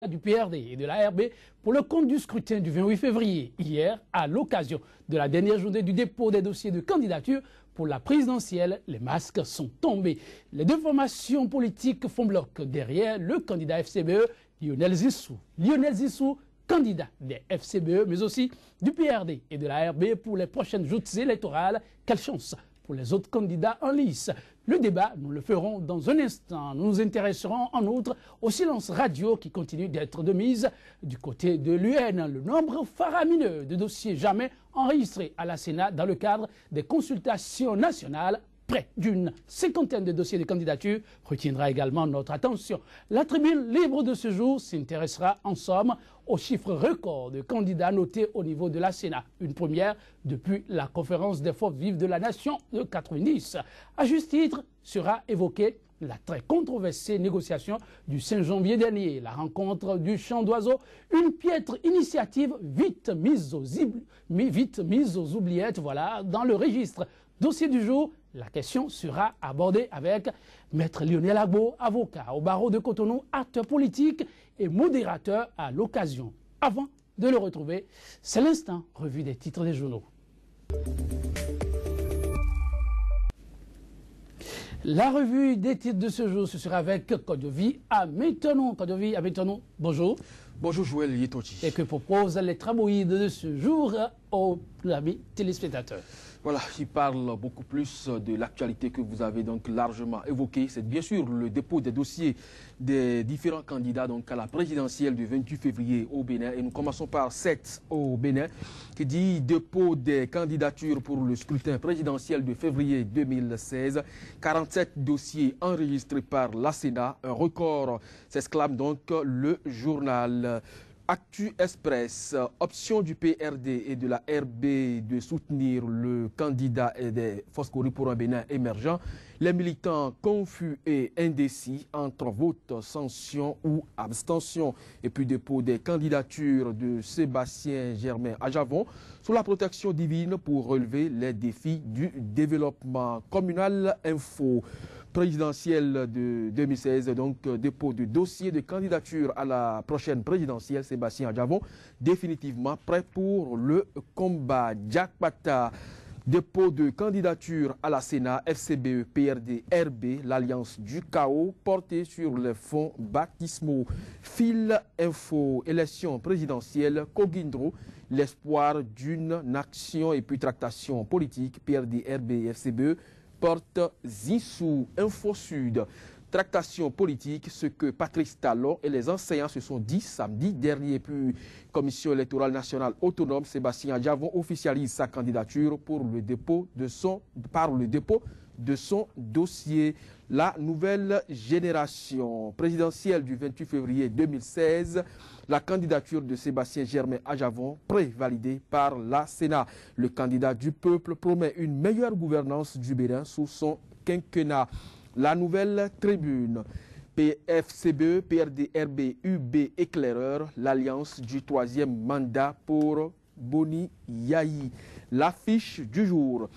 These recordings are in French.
du PRD et de la RB pour le compte du scrutin du 28 février, hier, à l'occasion de la dernière journée du dépôt des dossiers de candidature pour la présidentielle, les masques sont tombés. Les deux formations politiques font bloc derrière le candidat FCBE, Lionel Zissou. Lionel Zissou, candidat des FCBE, mais aussi du PRD et de la RB pour les prochaines joutes électorales. Quelle chance pour les autres candidats en lice. Le débat, nous le ferons dans un instant. Nous nous intéresserons en outre au silence radio qui continue d'être de mise du côté de l'UN. Le nombre faramineux de dossiers jamais enregistrés à la Sénat dans le cadre des consultations nationales, près d'une cinquantaine de dossiers de candidature, retiendra également notre attention. La tribune libre de ce jour s'intéressera en somme aux chiffres records de candidats notés au niveau de la Sénat. Une première depuis la conférence des forces vives de la nation de 90. À juste titre, sera évoquée la très controversée négociation du 5 janvier dernier, la rencontre du chant d'oiseaux, une piètre initiative vite mise aux oubliettes, voilà, dans le registre. Dossier du jour, la question sera abordée avec Maître Lionel Agbo, avocat au barreau de Cotonou, acteur politique et modérateur à l'occasion. Avant de le retrouver, c'est l'instant revue des titres des journaux. La revue des titres de ce jour, ce sera avec Kodiovi Amétonou. Kodiovi Amétonou, bonjour. Bonjour Joël Yetochi. Et que proposent les tramoïdes de ce jour aux amis téléspectateurs. Voilà, il parle beaucoup plus de l'actualité que vous avez donc largement évoquée. C'est bien sûr le dépôt des dossiers des différents candidats donc à la présidentielle du 28 février au Bénin. Et nous commençons par 7 au Bénin, qui dit dépôt des candidatures pour le scrutin présidentiel de février 2016. 47 dossiers enregistrés par la Sénat, un record, s'exclame donc le journal. Actu Express, option du PRD et de la RB de soutenir le candidat des Foscori pour un Bénin émergent. Les militants confus et indécis entre vote, sanction ou abstention. Et puis dépôt des candidatures de Sébastien Germain à Javon sous la protection divine pour relever les défis du développement communal. Info présidentielle de 2016, donc dépôt de dossier de candidature à la prochaine présidentielle. Sébastien Adjavon, définitivement prêt pour le combat. Jack Pata, dépôt de candidature à la Sénat, FCBE, PRD, RB, l'alliance du chaos portée sur les fonds baptismaux. Fil info, élection présidentielle, Kogindro, l'espoir d'une action et puis tractation politique, PRD, RB et FCBE, porte Zissou. Info Sud, tractation politique, ce que Patrice Talon et les enseignants se sont dit samedi dernier. Puis, Commission électorale nationale autonome, Sébastien Adjavon officialise sa candidature pour le dépôt de son dossier. La nouvelle génération présidentielle du 28 février 2016, la candidature de Sébastien Germain Adjavon, prévalidée par la Sénat. Le candidat du peuple promet une meilleure gouvernance du Bénin sous son quinquennat. La nouvelle tribune, PFCBE, PRD, RB, UB, éclaireur, l'alliance du troisième mandat pour Boni Yahi. L'affiche du jour,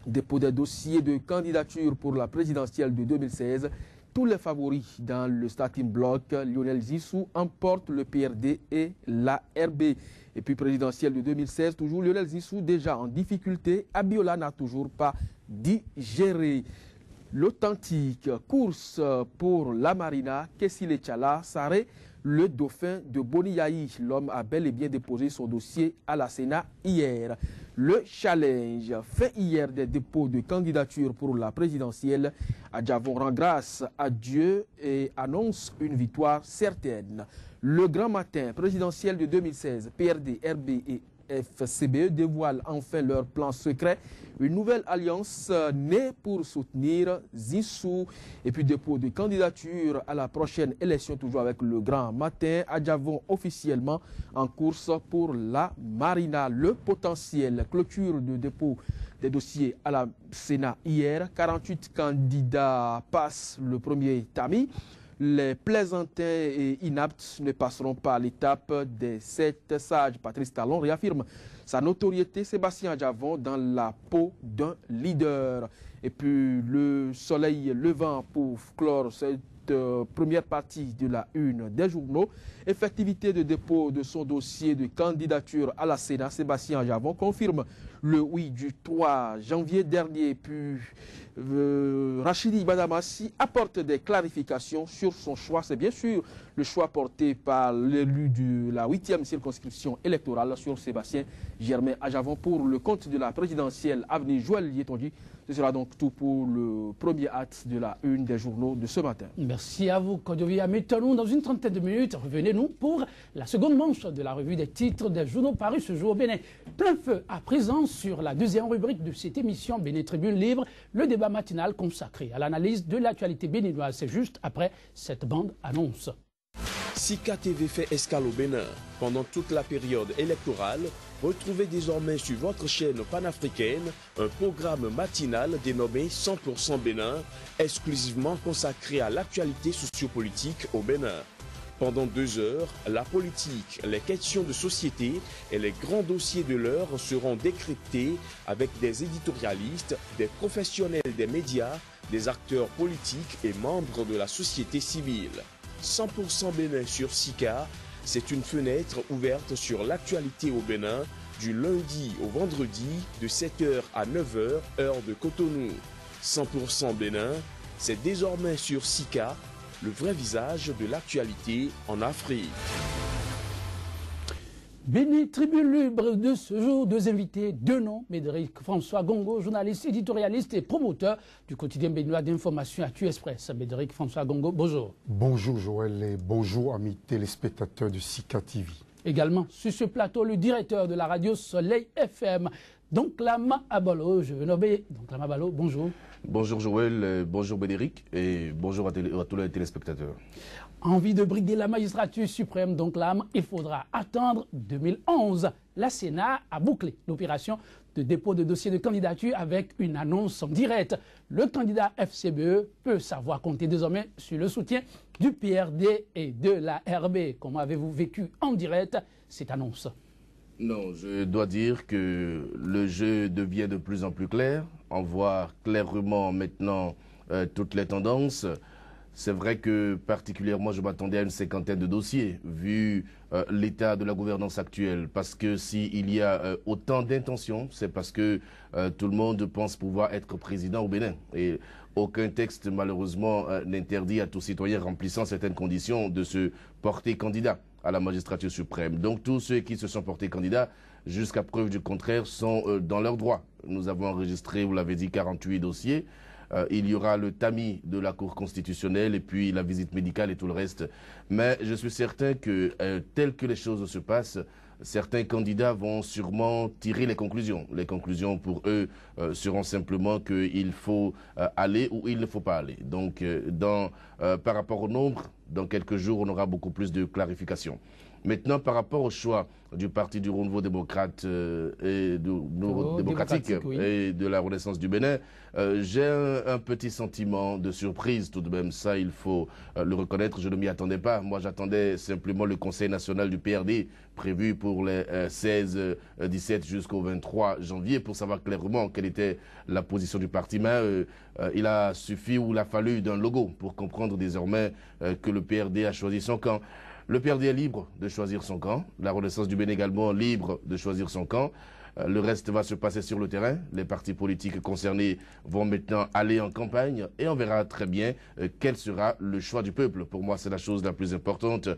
dépôt des dossiers de candidature pour la présidentielle de 2016. Tous les favoris dans le starting block, Lionel Zissou emporte le PRD et la RB. Et puis présidentielle de 2016, toujours Lionel Zissou déjà en difficulté. Abiola n'a toujours pas digéré. L'authentique course pour la Marina, Kessile Tchala, Saré, le dauphin de Boni Yahi. L'homme a bel et bien déposé son dossier à la Sénat hier. Le challenge, fait hier des dépôts de candidature pour la présidentielle. Adjavon rend grâce à Dieu et annonce une victoire certaine. Le grand matin présidentiel de 2016, PRD, RB et FCBE dévoilent enfin leur plan secret. Une nouvelle alliance née pour soutenir Zissou. Et puis dépôt de candidature à la prochaine élection, toujours avec le grand matin. Adjavon officiellement en course pour la Marina. Le potentiel, clôture de dépôt des dossiers à la Sénat hier. 48 candidats passent le premier tamis. Les plaisantins et inaptes ne passeront pas à l'étape des 7 sages. Patrice Talon réaffirme sa notoriété. Sébastien Adjavon dans la peau d'un leader. Et puis le soleil levant pour clore cette cette première partie de la une des journaux. Effectivité de dépôt de son dossier de candidature à la Sénat, Sébastien Ajavon confirme le oui du 3 janvier dernier. Puis Rachidi Badamassi apporte des clarifications sur son choix. C'est bien sûr le choix porté par l'élu de la 8e circonscription électorale sur Sébastien Germain Ajavon pour le compte de la présidentielle avenue Joël Yetonji. Ce sera donc tout pour le premier acte de la une des journaux de ce matin. Merci à vous, Kodovia. Mettons-nous dans une trentaine de minutes. Revenez-nous pour la seconde manche de la revue des titres des journaux parus ce jour au Bénin. Plein feu à présent sur la deuxième rubrique de cette émission Bénin Tribune Libre, le débat matinal consacré à l'analyse de l'actualité béninoise. C'est juste après cette bande annonce. Sika TV fait escale au Bénin. Pendant toute la période électorale, retrouvez désormais sur votre chaîne panafricaine un programme matinal dénommé 100% Bénin, exclusivement consacré à l'actualité sociopolitique au Bénin. Pendant 2 heures, la politique, les questions de société et les grands dossiers de l'heure seront décryptés avec des éditorialistes, des professionnels des médias, des acteurs politiques et membres de la société civile. 100% Bénin sur Sika, c'est une fenêtre ouverte sur l'actualité au Bénin du lundi au vendredi de 7h à 9h, heure de Cotonou. 100% Bénin, c'est désormais sur Sika, le vrai visage de l'actualité en Afrique. Bénin Tribune Libre de ce jour, 2 invités, 2 noms. Médéric François Gongo, journaliste, éditorialiste et promoteur du quotidien béninois d'information Actu Express. Médéric François Gongo, bonjour. Bonjour Joël et bonjour amis téléspectateurs de Sika TV. Également sur ce plateau, le directeur de la radio Soleil FM, Donklama Abalo. Je veux nommer Donklama Abalo, bonjour. Bonjour Joël, bonjour Médéric et bonjour à tous les téléspectateurs. Envie de briguer la magistrature suprême, donc l'âme, il faudra attendre 2011. La Sénat a bouclé l'opération de dépôt de dossier de candidature avec une annonce en direct. Le candidat FCBE peut savoir compter désormais sur le soutien du PRD et de la RB. Comment avez-vous vécu en direct cette annonce? Non, je dois dire que le jeu devient de plus en plus clair. On voit clairement maintenant toutes les tendances. C'est vrai que particulièrement je m'attendais à une 50aine de dossiers vu l'état de la gouvernance actuelle, parce que s'il y a autant d'intentions, c'est parce que tout le monde pense pouvoir être président au Bénin. Et aucun texte malheureusement n'interdit à tout citoyen remplissant certaines conditions de se porter candidat à la magistrature suprême. Donc tous ceux qui se sont portés candidats, jusqu'à preuve du contraire, sont dans leurs droits. Nous avons enregistré, vous l'avez dit, 48 dossiers. Il y aura le tamis de la Cour constitutionnelle et puis la visite médicale et tout le reste. Mais je suis certain que, tel que les choses se passent, certains candidats vont sûrement tirer les conclusions. Les conclusions pour eux seront simplement qu'il faut aller ou il ne faut pas aller. Donc, par rapport au nombre, dans quelques jours, on aura beaucoup plus de clarifications. Maintenant, par rapport au choix du Parti du Renouveau démocrate et démocratique oui, et de la Renaissance du Bénin, j'ai un petit sentiment de surprise tout de même. Ça, il faut le reconnaître. Je ne m'y attendais pas. Moi, j'attendais simplement le Conseil national du PRD prévu pour les 16, 17 jusqu'au 23 janvier pour savoir clairement quelle était la position du parti. Mais il a suffi ou il a fallu d'un logo pour comprendre désormais que le PRD a choisi son camp. Le PRD est libre de choisir son camp. La Renaissance du Bénin également libre de choisir son camp. Le reste va se passer sur le terrain. Les partis politiques concernés vont maintenant aller en campagne et on verra très bien quel sera le choix du peuple. Pour moi, c'est la chose la plus importante.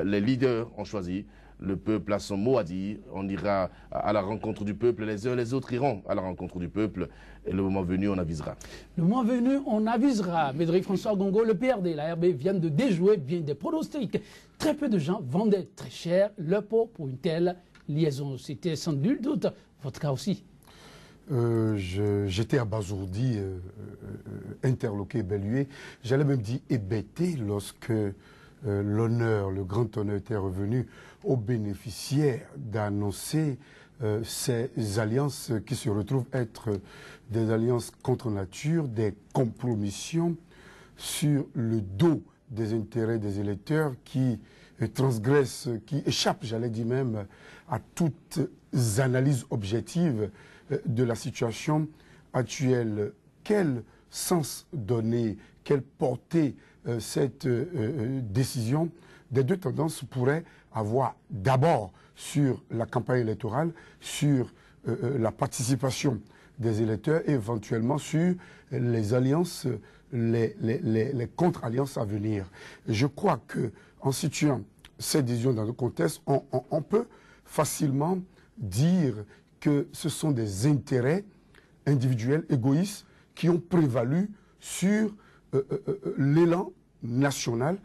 Les leaders ont choisi. Le peuple a son mot à dire. On ira à la rencontre du peuple. Les uns et les autres iront à la rencontre du peuple. Et le moment venu, on avisera. Le moment venu, on avisera. Médéric François Gongo, le PRD et la RB viennent de déjouer bien des pronostics. Très peu de gens vendaient très cher leur peau pour une telle liaison. C'était sans nul doute votre cas aussi. J'étais abasourdi, interloqué, évalué. J'allais même dire hébété lorsque l'honneur, le grand honneur était revenu aux bénéficiaires d'annoncer ces alliances qui se retrouvent être des alliances contre nature, des compromissions sur le dos des intérêts des électeurs qui transgressent, qui échappent, j'allais dire même, à toutes analyses objectives de la situation actuelle. Quel sens donner, quelle portée cette décision des deux tendances pourrait avoir d'abord sur la campagne électorale, sur la participation des électeurs et éventuellement sur les alliances, les contre-alliances à venir. Je crois qu'en situant cette décision dans le contexte, on peut facilement dire que ce sont des intérêts individuels, égoïstes, qui ont prévalu sur l'élan national,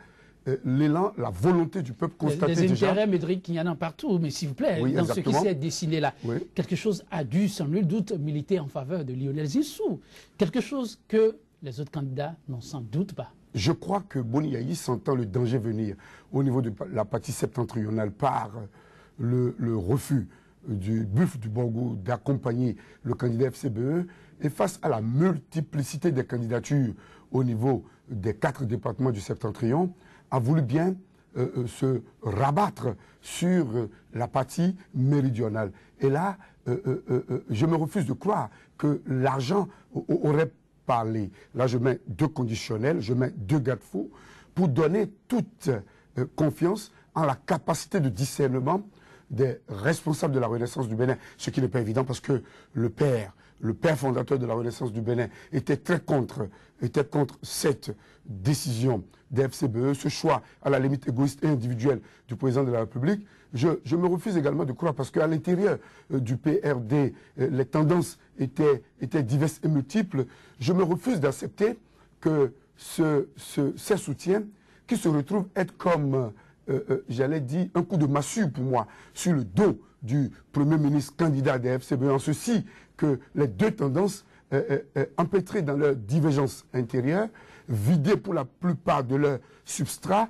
l'élan, la volonté du peuple constatée déjà. Des intérêts, Médéric, il y en a partout, mais s'il vous plaît, oui, dans exactement. ce qui s'est dessiné là, oui. Quelque chose a dû sans nul doute militer en faveur de Lionel Zissou. Quelque chose que les autres candidats n'ont sans doute pas. Je crois que Boni Yayi sentant le danger venir au niveau de la partie septentrionale par le refus du Buff du Bongo d'accompagner le candidat FCBE et face à la multiplicité des candidatures au niveau des 4 départements du septentrion, a voulu bien se rabattre sur la partie méridionale. Et là, je me refuse de croire que l'argent aurait parlé. Là, je mets 2 conditionnels, je mets 2 garde-fous pour donner toute confiance en la capacité de discernement des responsables de la Renaissance du Bénin, ce qui n'est pas évident parce que le père fondateur de la Renaissance du Bénin était contre cette décision des FCBE, ce choix à la limite égoïste et individuel du président de la République. Je me refuse également de croire parce qu'à l'intérieur du PRD, les tendances étaient diverses et multiples. Je me refuse d'accepter que ces soutiens qui se retrouvent être comme j'allais dire, un coup de massue pour moi sur le dos du Premier ministre candidat des FCBE, en ceci que les deux tendances, empêtrées dans leur divergence intérieure, vidées pour la plupart de leur substrat,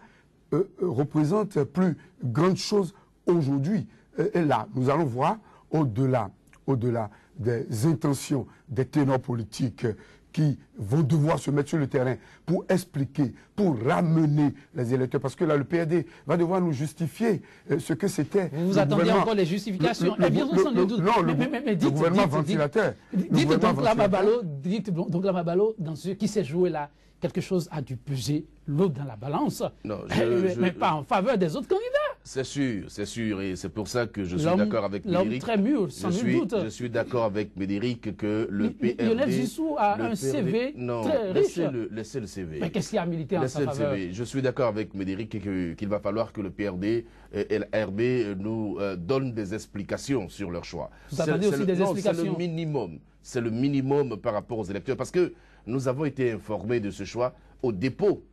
représentent plus grande chose aujourd'hui. Et là, nous allons voir, au-delà des intentions des ténors politiques qui vont devoir se mettre sur le terrain pour expliquer, pour ramener les électeurs. Parce que là, le PRD va devoir nous justifier ce que c'était. Vous attendez encore les justifications. Le gouvernement ventilateur. Dites donc Lamabalo, dans ce qui s'est joué là, quelque chose a dû peser l'eau dans la balance. Non, mais pas en faveur des autres candidats. C'est sûr, et c'est pour ça que je suis d'accord avec Médéric. L'homme très mûr, sans nul doute. Je suis d'accord avec Médéric que le PRD... Lionel Zissou a un CV très riche. Laissez le CV. Mais qu'est-ce qui a milité en sa faveur? Je suis d'accord avec Médéric qu'il va falloir que le PRD et le RB nous donnent des explications sur leur choix. Vous attendez aussi des explications? C'est le minimum par rapport aux électeurs, parce que nous avons été informés de ce choix au dépôt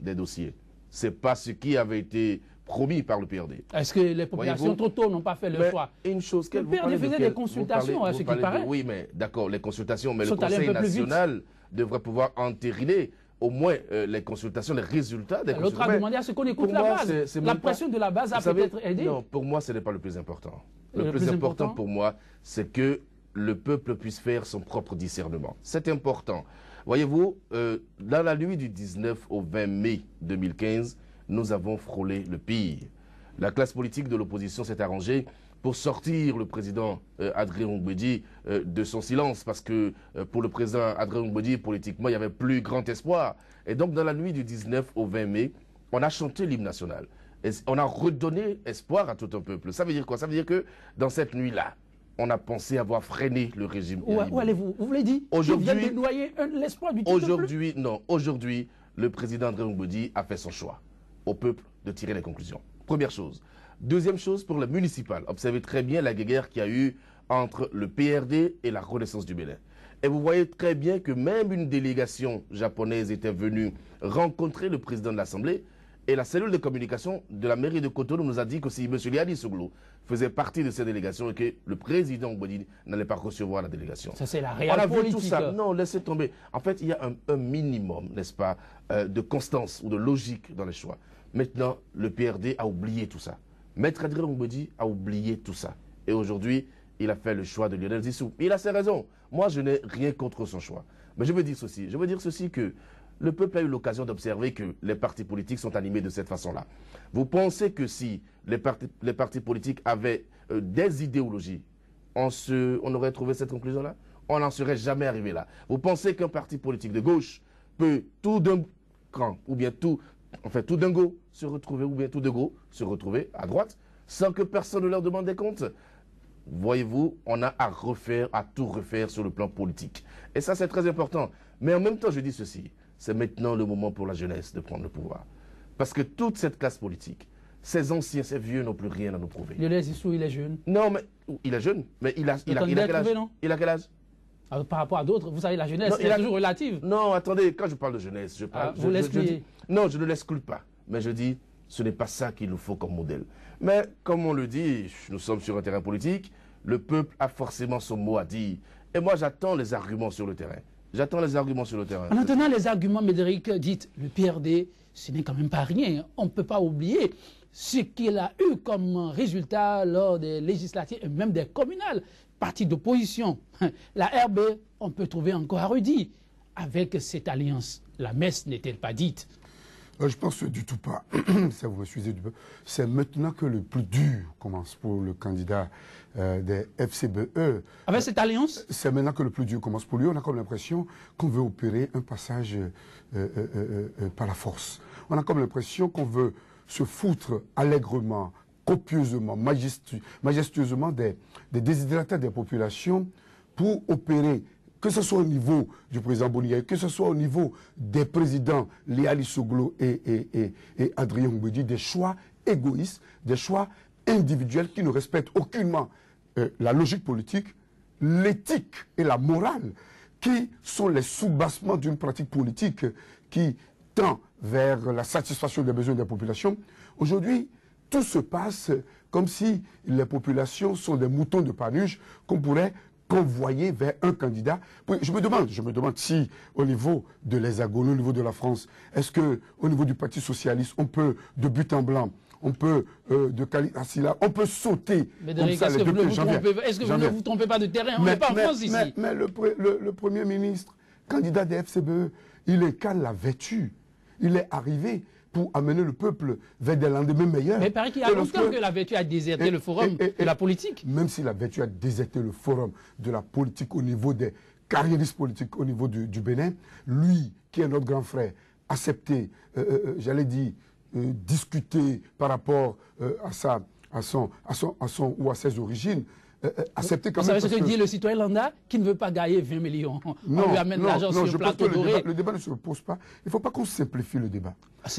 des dossiers. Ce n'est pas ce qui avait été promis par le PRD. Est-ce que les populations trop tôt n'ont pas fait le choix? Une chose, le PRD faisait des consultations, à ce qui paraît. Oui, mais d'accord, les consultations, mais le Conseil national devrait pouvoir entériner au moins les consultations, les résultats des consultations. L'autre a demandé à ce qu'on écoute la base. La pression de la base a peut-être aidé. Non, pour moi, ce n'est pas le plus important. Le plus important pour moi, c'est que le peuple puisse faire son propre discernement. C'est important. Voyez-vous, dans la nuit du 19 au 20 mai 2015, nous avons frôlé le pire. La classe politique de l'opposition s'est arrangée pour sortir le président Adrien Mbedi de son silence, parce que pour le président Adrien Mbedi, politiquement, il n'y avait plus grand espoir. Et donc, dans la nuit du 19 au 20 mai, on a chanté l'hymne national. Et on a redonné espoir à tout un peuple. Ça veut dire quoi? Ça veut dire que dans cette nuit-là, on a pensé avoir freiné le régime. Où allez-vous? Vous l'avez dit? Aujourd'hui, il vient de noyer l'espoir du peuple. Aujourd'hui, le président Adrien Mbedi a fait son choix au peuple de tirer les conclusions. Première chose. Deuxième chose, pour le municipal, observez très bien la guerre qu'il y a eu entre le PRD et la Renaissance du Bénin. Et vous voyez très bien que même une délégation japonaise était venue rencontrer le président de l'Assemblée, et la cellule de communication de la mairie de Cotonou nous a dit que si M. Liadi Souglou faisait partie de cette délégation et que le président Mbedi n'allait pas recevoir la délégation. Ça, c'est la réalité politique. On a vu tout ça. Non, laissez tomber. En fait, il y a un minimum, n'est-ce pas, de constance ou de logique dans les choix. Maintenant, le PRD a oublié tout ça. Maître Adrien Mbedi a oublié tout ça. Et aujourd'hui, il a fait le choix de Lionel Zissou. Il a ses raisons. Moi, je n'ai rien contre son choix. Mais je veux dire ceci que le peuple a eu l'occasion d'observer que les partis politiques sont animés de cette façon-là. Vous pensez que si les partis politiques avaient des idéologies, on aurait trouvé cette conclusion-là? On n'en serait jamais arrivé là. Vous pensez qu'un parti politique de gauche peut tout d'un camp, ou bien tout dingo se retrouver, ou bien tout de gros se retrouver à droite, sans que personne ne leur demande des comptes. Voyez-vous, on a à tout refaire sur le plan politique. Et ça, c'est très important. Mais en même temps, je dis ceci, c'est maintenant le moment pour la jeunesse de prendre le pouvoir. Parce que toute cette classe politique, ces anciens, ces vieux n'ont plus rien à nous prouver. Lionel Zissou, il est jeune. Non, mais il est jeune, mais il a quel âge? Il a quel âge? Alors, par rapport à d'autres, vous savez, la jeunesse, c'est toujours relative. Non, attendez, quand je parle de jeunesse, je parle... vous l'excluez? Non, je ne l'exclus pas. Mais je dis, ce n'est pas ça qu'il nous faut comme modèle. Mais comme on le dit, nous sommes sur un terrain politique, le peuple a forcément son mot à dire. Et moi, j'attends les arguments sur le terrain. J'attends les arguments sur le terrain. En attendant les arguments, Médéric, dites, le PRD, ce n'est quand même pas rien. On ne peut pas oublier ce qu'il a eu comme résultat lors des législatives et même des communales. Parti d'opposition. La RB, on peut trouver encore érudit. Avec cette alliance, la messe n'est-elle pas dite? Je pense du tout pas. Ça, vous me suivez du peu. C'est maintenant que le plus dur commence pour le candidat des FCBE. Avec cette alliance? C'est maintenant que le plus dur commence pour lui. On a comme l'impression qu'on veut opérer un passage par la force. On a comme l'impression qu'on veut se foutre allègrement, copieusement, majestueusement des désidératas des populations pour opérer, que ce soit au niveau du président Boniaï, que ce soit au niveau des présidents Léali Soglo et Adrien Mbedi, des choix égoïstes, des choix individuels qui ne respectent aucunement la logique politique, l'éthique et la morale, qui sont les soubassements d'une pratique politique qui tend vers la satisfaction des besoins des populations. Aujourd'hui, tout se passe comme si les populations sont des moutons de Panurge qu'on pourrait convoyer vers un candidat. Je me demande si au niveau de l'Hexagone, au niveau de la France, est-ce qu'au niveau du Parti Socialiste, on peut, de but en blanc, on peut, de Kali-Assila, on peut sauter comme ça les deux pieds. Est-ce que vous ne vous trompez pas de terrain? On n'est pas en France ici. Mais le Premier ministre, candidat des FCBE, il incarne la vertu. Il est arrivé pour amener le peuple vers des lendemains meilleurs. Mais il paraît qu'il y a longtemps que la vertu a déserté le forum de la politique. Même si la vertu a déserté le forum de la politique au niveau des carriéristes politiques au niveau du Bénin, lui, qui est notre grand frère, accepté, j'allais dire, discuter par rapport à ses origines, accepter quand même. Vous savez ce que dit le citoyen lambda qui ne veut pas gagner 20 millions? On lui amène l'argent sur le plateau doré. Le débat ne se pose pas. Il ne faut pas qu'on simplifie le débat.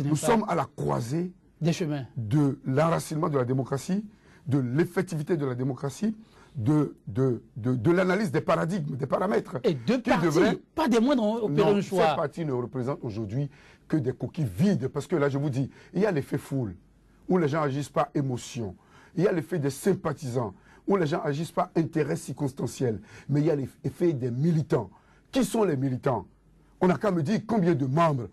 Nous sommes à la croisée des chemins, de l'enracinement de la démocratie, de l'effectivité de la démocratie, de l'analyse des paradigmes, des paramètres. Et deux partis, pas des moindres, ont opéré un choix. Ces partis ne représentent aujourd'hui que des coquilles vides. Parce que là, je vous dis, il y a l'effet foule, où les gens agissent par émotion. Il y a l'effet des sympathisants, où les gens agissent par intérêt circonstanciel. Mais il y a l'effet des militants. Qui sont les militants? On n'a qu'à me dire combien de membres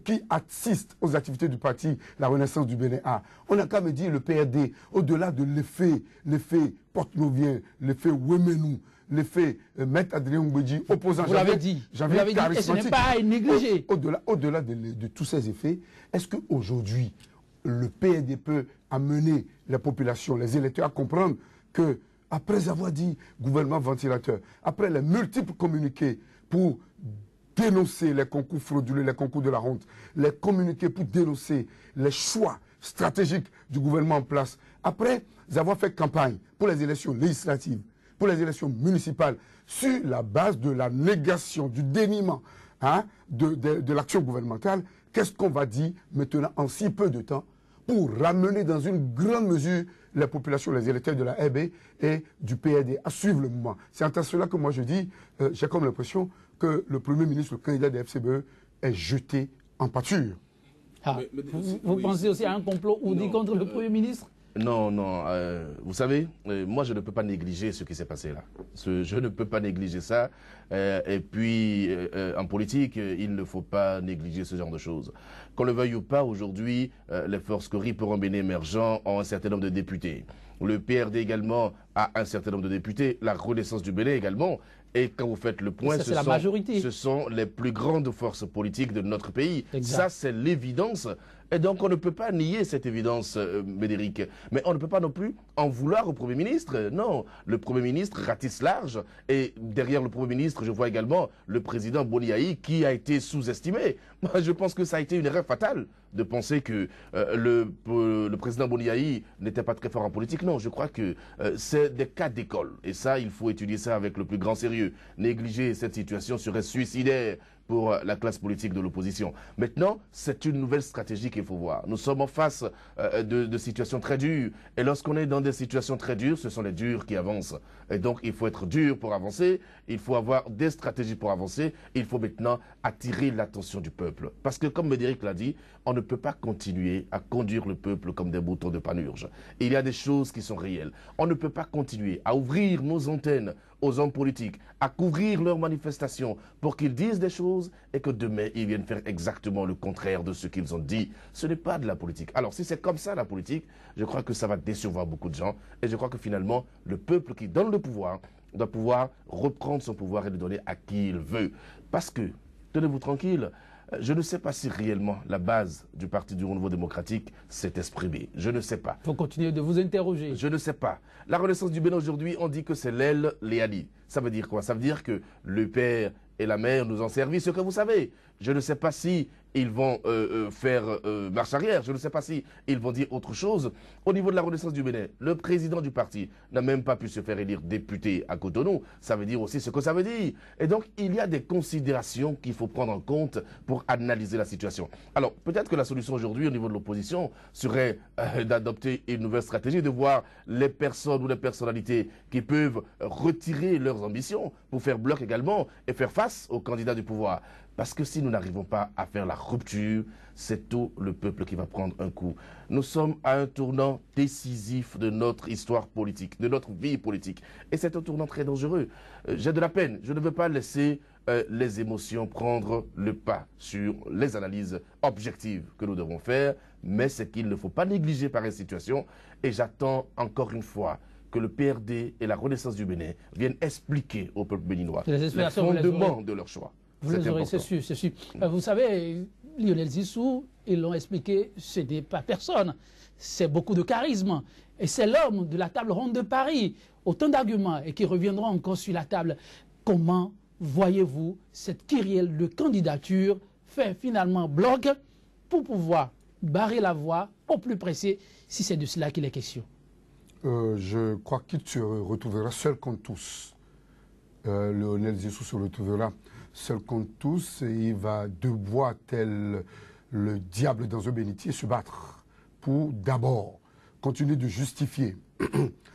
qui assistent aux activités du parti La Renaissance du Bénin A. On n'a qu'à me dire le PRD, au-delà de l'effet porte-novien, l'effet Ouemenou, l'effet Maître Adrien Mbedi, opposant. Vous l'avez dit, et ce n'est pas à négliger. Au-delà de tous ces effets, est-ce qu'aujourd'hui, le PRD peut amener la population, les électeurs à comprendre que, après avoir dit gouvernement ventilateur, après les multiples communiqués pour dénoncer les concours frauduleux, les concours de la honte, les communiqués pour dénoncer les choix stratégiques du gouvernement en place, après avoir fait campagne pour les élections législatives, pour les élections municipales, sur la base de la négation, du déniement de l'action gouvernementale, qu'est-ce qu'on va dire maintenant en si peu de temps pour ramener dans une grande mesure la population, les électeurs de la RB et du PRD à suivre le mouvement? C'est en cela que moi je dis, j'ai comme l'impression que le Premier ministre, le candidat des FCBE, est jeté en pâture. Vous pensez aussi à un complot ourdi contre le Premier ministre? Non, vous savez, moi je ne peux pas négliger ce qui s'est passé là. Je ne peux pas négliger ça. Et puis, en politique, il ne faut pas négliger ce genre de choses. Qu'on le veuille ou pas, aujourd'hui, les forces Cori pour un Bénin émergent ont un certain nombre de députés. Le PRD également a un certain nombre de députés. La Renaissance du Bénin également. Et quand vous faites le point, ce sont les plus grandes forces politiques de notre pays. Exact. Ça, c'est l'évidence. Et donc on ne peut pas nier cette évidence, Médéric. Mais on ne peut pas non plus en vouloir au Premier ministre. Non, le Premier ministre ratisse large. Et derrière le Premier ministre, je vois également le président Boniaï qui a été sous-estimé. Moi, je pense que ça a été une erreur fatale de penser que le président Boniaï n'était pas très fort en politique. Non, je crois que c'est des cas d'école. Et ça, il faut étudier ça avec le plus grand sérieux. Négliger cette situation serait suicidaire pour la classe politique de l'opposition. Maintenant, c'est une nouvelle stratégie qu'il faut voir. Nous sommes en face de situations très dures. Et lorsqu'on est dans des situations très dures, ce sont les durs qui avancent. Et donc, il faut être dur pour avancer. Il faut avoir des stratégies pour avancer. Il faut maintenant attirer l'attention du peuple. Parce que, comme Médéric l'a dit, on ne peut pas continuer à conduire le peuple comme des boutons de panurge. Il y a des choses qui sont réelles. On ne peut pas continuer à ouvrir nos antennes aux hommes politiques, à couvrir leurs manifestations pour qu'ils disent des choses et que demain, ils viennent faire exactement le contraire de ce qu'ils ont dit. Ce n'est pas de la politique. Alors, si c'est comme ça la politique, je crois que ça va décevoir beaucoup de gens. Et je crois que finalement, le peuple qui donne le pouvoir doit pouvoir reprendre son pouvoir et le donner à qui il veut. Parce que, tenez-vous tranquille, je ne sais pas si réellement la base du Parti du Renouveau démocratique s'est exprimée. Je ne sais pas. Il faut continuer de vous interroger. Je ne sais pas. La Renaissance du Bénin aujourd'hui, on dit que c'est l'aile Léali. Ça veut dire quoi? Ça veut dire que le père et la mère nous ont servi ce que vous savez. Je ne sais pas si ils vont faire marche arrière. Je ne sais pas si ils vont dire autre chose. Au niveau de la Renaissance du Bénin, le président du parti n'a même pas pu se faire élire député à Cotonou. Ça veut dire aussi ce que ça veut dire. Et donc, il y a des considérations qu'il faut prendre en compte pour analyser la situation. Alors, peut-être que la solution aujourd'hui au niveau de l'opposition serait d'adopter une nouvelle stratégie, de voir les personnes ou les personnalités qui peuvent retirer leurs ambitions pour faire bloc également et faire face aux candidats du pouvoir. Parce que si nous n'arrivons pas à faire la rupture, c'est tout le peuple qui va prendre un coup. Nous sommes à un tournant décisif de notre histoire politique, de notre vie politique. Et c'est un tournant très dangereux. J'ai de la peine. Je ne veux pas laisser les émotions prendre le pas sur les analyses objectives que nous devons faire. Mais c'est qu'il ne faut pas négliger pareille situation. Et j'attends encore une fois que le PRD et la Renaissance du Bénin viennent expliquer au peuple béninois les fondements de leur choix. Vous les aurez, c'est sûr, c'est sûr. Vous savez, Lionel Zissou, ils l'ont expliqué, ce n'est pas personne. C'est beaucoup de charisme. Et c'est l'homme de la table ronde de Paris. Autant d'arguments et qui reviendront encore sur la table. Comment voyez-vous cette kyrielle de candidature faire finalement bloc pour pouvoir barrer la voie au plus pressé, si c'est de cela qu'il est question? Je crois qu'il se retrouvera seul contre tous. Lionel Zissou se retrouvera seul contre tous et il va devoir, tel le diable dans un bénitier, se battre pour d'abord continuer de justifier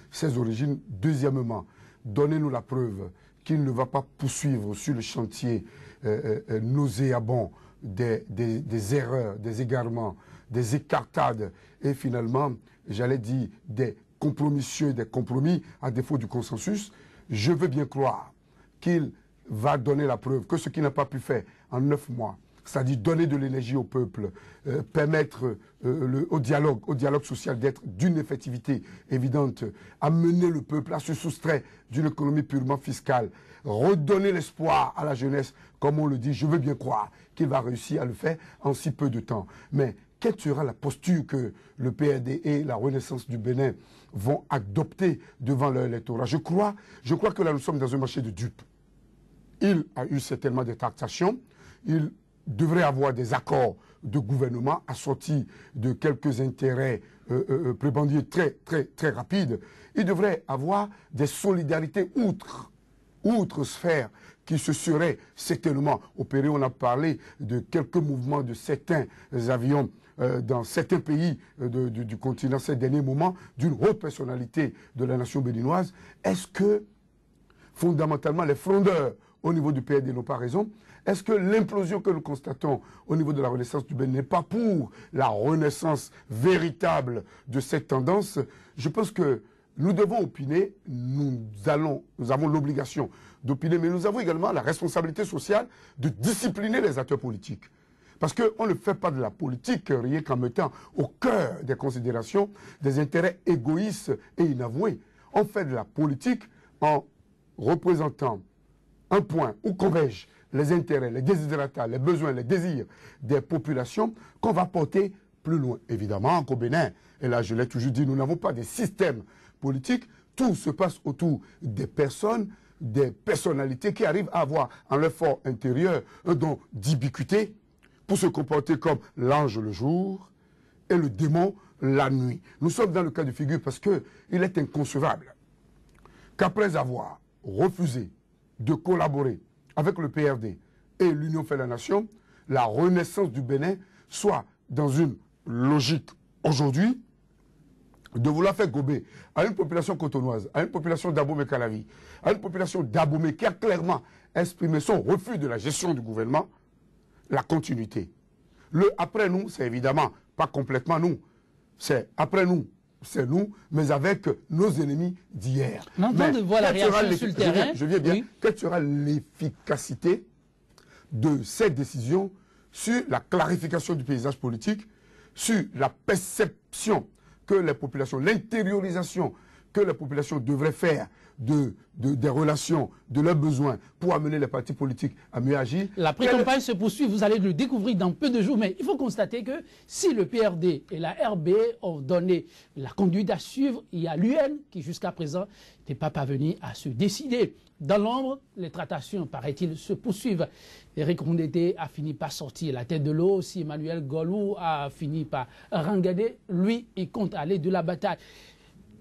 ses origines. Deuxièmement, donnez-nous la preuve qu'il ne va pas poursuivre sur le chantier nauséabond des erreurs, des égarements, des écartades et finalement, j'allais dire, des compromissions et des compromis à défaut du consensus. Je veux bien croire qu'il va donner la preuve que ce qu'il n'a pas pu faire en 9 mois, c'est-à-dire donner de l'énergie au peuple, permettre au dialogue social d'être d'une effectivité évidente, amener le peuple à se soustraire d'une économie purement fiscale, redonner l'espoir à la jeunesse, comme on le dit, je veux bien croire qu'il va réussir à le faire en si peu de temps. Mais quelle sera la posture que le PRD et la Renaissance du Bénin vont adopter devant leur électorat? Je crois que là, nous sommes dans un marché de dupes. Il a eu certainement des tractations. Il devrait avoir des accords de gouvernement assortis de quelques intérêts prébendiers très rapides. Il devrait avoir des solidarités outre sphère qui se seraient certainement opérées. On a parlé de quelques mouvements de certains avions dans certains pays du continent ces derniers moments, d'une haute personnalité de la nation béninoise. Est-ce que, fondamentalement, les frondeurs au niveau du PRD n'ont pas raison? Est-ce que l'implosion que nous constatons au niveau de la Renaissance du Bénin n'est pas pour la renaissance véritable de cette tendance? Je pense que nous devons opiner, nous avons l'obligation d'opiner, mais nous avons également la responsabilité sociale de discipliner les acteurs politiques. Parce qu'on ne fait pas de la politique rien qu'en mettant au cœur des considérations des intérêts égoïstes et inavoués. On fait de la politique en représentant un point où convergent les intérêts, les desiderata, les besoins, les désirs des populations qu'on va porter plus loin, évidemment, qu'au Bénin. Et là, je l'ai toujours dit, nous n'avons pas de système politique. Tout se passe autour des personnes, des personnalités qui arrivent à avoir en leur fort intérieur un don d'ubiquité pour se comporter comme l'ange le jour et le démon la nuit. Nous sommes dans le cas de figure parce qu'il est inconcevable qu'après avoir refusé de collaborer avec le PRD et l'Union fait la nation, la renaissance du Bénin soit dans une logique aujourd'hui de vouloir faire gober à une population cotonoise, à une population d'Abomey-Calavi, à une population d'Abomey qui a clairement exprimé son refus de la gestion du gouvernement, la continuité. Le après nous, c'est évidemment pas complètement nous. C'est après nous, c'est nous, mais avec nos ennemis d'hier. Maintenant, de voir la réaction sur le terrain. Je viens bien. Oui. Quelle sera l'efficacité de cette décision sur la clarification du paysage politique, sur la perception que les populations, l'intériorisation que les populations devraient faire des relations, de leurs besoins pour amener les partis politiques à mieux agir. La pré-campagne se poursuit, vous allez le découvrir dans peu de jours, mais il faut constater que si le PRD et la RB ont donné la conduite à suivre, il y a l'UN qui jusqu'à présent n'est pas parvenu à se décider. Dans l'ombre, les tractations, paraît-il, se poursuivent. Éric Rondeté a fini par sortir la tête de l'eau, si Emmanuel Golou a fini par rengader, lui, il compte aller de la bataille.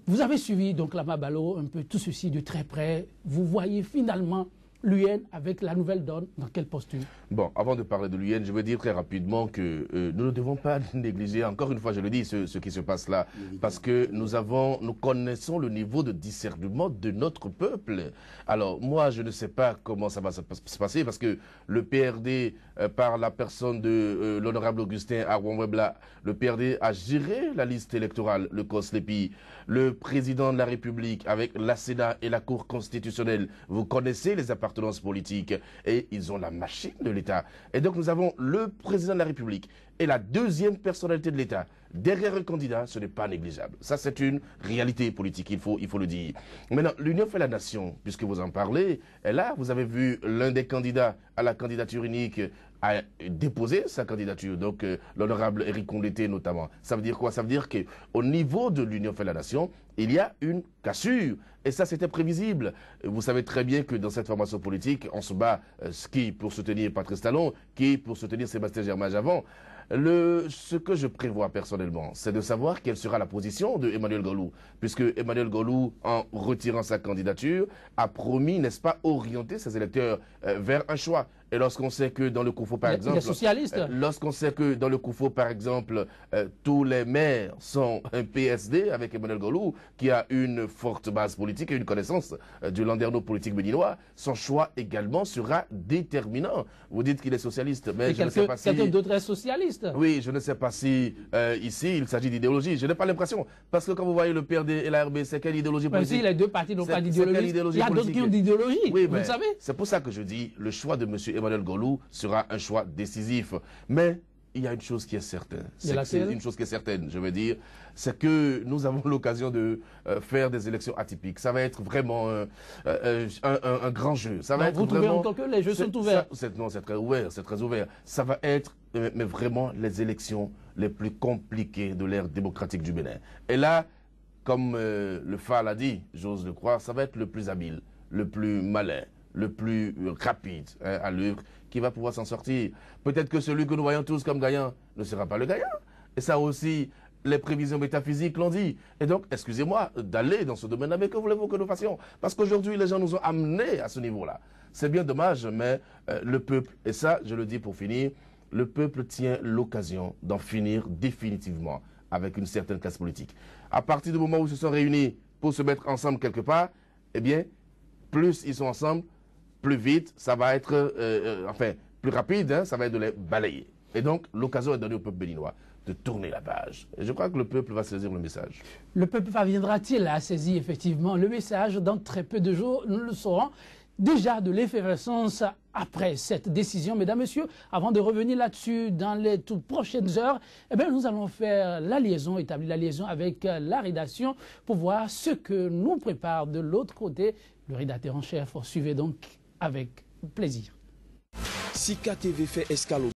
Vous avez suivi donc Lama Balo un peu tout ceci de très près. Vous voyez finalement l'UN avec la nouvelle donne dans quelle posture? Bon, avant de parler de l'UN, je veux dire très rapidement que nous ne devons pas négliger, encore une fois je le dis, ce qui se passe là, parce que nous connaissons le niveau de discernement de notre peuple. Alors moi je ne sais pas comment ça va se passer, parce que le PRD, par la personne de l'honorable Augustin Arwambwebla, le PRD a géré la liste électorale, le COSLEPI, le président de la République avec la Sénat et la Cour constitutionnelle. Vous connaissez les appartenances politiques et ils ont la machine de l'État. Et donc nous avons le président de la République et la deuxième personnalité de l'État derrière un candidat, ce n'est pas négligeable. Ça, c'est une réalité politique, il faut le dire. Maintenant, l'Union fait la nation, puisque vous en parlez, et là, vous avez vu l'un des candidats à la candidature unique a déposé sa candidature, donc l'honorable Éric Rondeté notamment. Ça veut dire quoi? Ça veut dire qu'au niveau de l'Union fait la nation, il y a une cassure. Et ça, c'était prévisible. Vous savez très bien que dans cette formation politique, on se bat qui pour soutenir Patrice Talon, qui pour soutenir Sébastien Germain-Javon. Ce que je prévois personnellement, c'est de savoir quelle sera la position de Emmanuel Golou, puisque Emmanuel Golou, en retirant sa candidature, a promis, n'est-ce pas, orienter ses électeurs vers un choix. Et lorsqu'on sait que dans le Koufo, par exemple, lorsqu'on sait que dans le Koufo, par exemple, tous les maires sont un PSD avec Emmanuel Golou, qui a une forte base politique et une connaissance du landerneau politique béninois, son choix également sera déterminant. Vous dites qu'il est socialiste, mais je ne sais pas si... Quelqu'un d'autre est socialiste. Oui, je ne sais pas si ici il s'agit d'idéologie. Je n'ai pas l'impression. Parce que quand vous voyez le PRD et la RB, c'est quelle idéologie politique? Si les deux partis n'ont pas d'idéologie, il y a d'autres qui ont d'idéologie, oui, vous le savez. C'est pour ça que je dis, le choix de M. Emmanuel Golou sera un choix décisif. Mais il y a une chose qui est certaine. C'est une chose qui est certaine, je veux dire, c'est que nous avons l'occasion de faire des élections atypiques. Ça va être vraiment un grand jeu. Ça va être vous trouvez vraiment, en tant que les jeux sont ouverts? Non, c'est très ouvert, c'est très ouvert. Ça va être, mais vraiment, les élections les plus compliquées de l'ère démocratique du Bénin. Et là, comme le FA l'a dit, j'ose le croire, ça va être le plus habile, le plus malin, le plus rapide à l'œuvre, qui va pouvoir s'en sortir. Peut-être que celui que nous voyons tous comme gagnant ne sera pas le gagnant. Et ça aussi, les prévisions métaphysiques l'ont dit. Et donc, excusez-moi d'aller dans ce domaine-là, mais que voulez-vous que nous fassions? Parce qu'aujourd'hui, les gens nous ont amenés à ce niveau-là. C'est bien dommage, mais le peuple, et ça, je le dis pour finir, le peuple tient l'occasion d'en finir définitivement avec une certaine classe politique. À partir du moment où ils se sont réunis pour se mettre ensemble quelque part, eh bien, plus ils sont ensemble, plus vite, ça va être, plus rapide, hein, ça va être de les balayer. Et donc, l'occasion est donnée au peuple béninois de tourner la page. Et je crois que le peuple va saisir le message. Le peuple parviendra-t-il à saisir effectivement le message? Dans très peu de jours, nous le saurons. Déjà de l'effervescence après cette décision. Mesdames, Messieurs, avant de revenir là-dessus dans les toutes prochaines heures, eh bien, nous allons faire la liaison, établir la liaison avec la rédaction pour voir ce que nous prépare de l'autre côté le rédacteur en chef. Suivez donc avec plaisir. Sika TV fait escale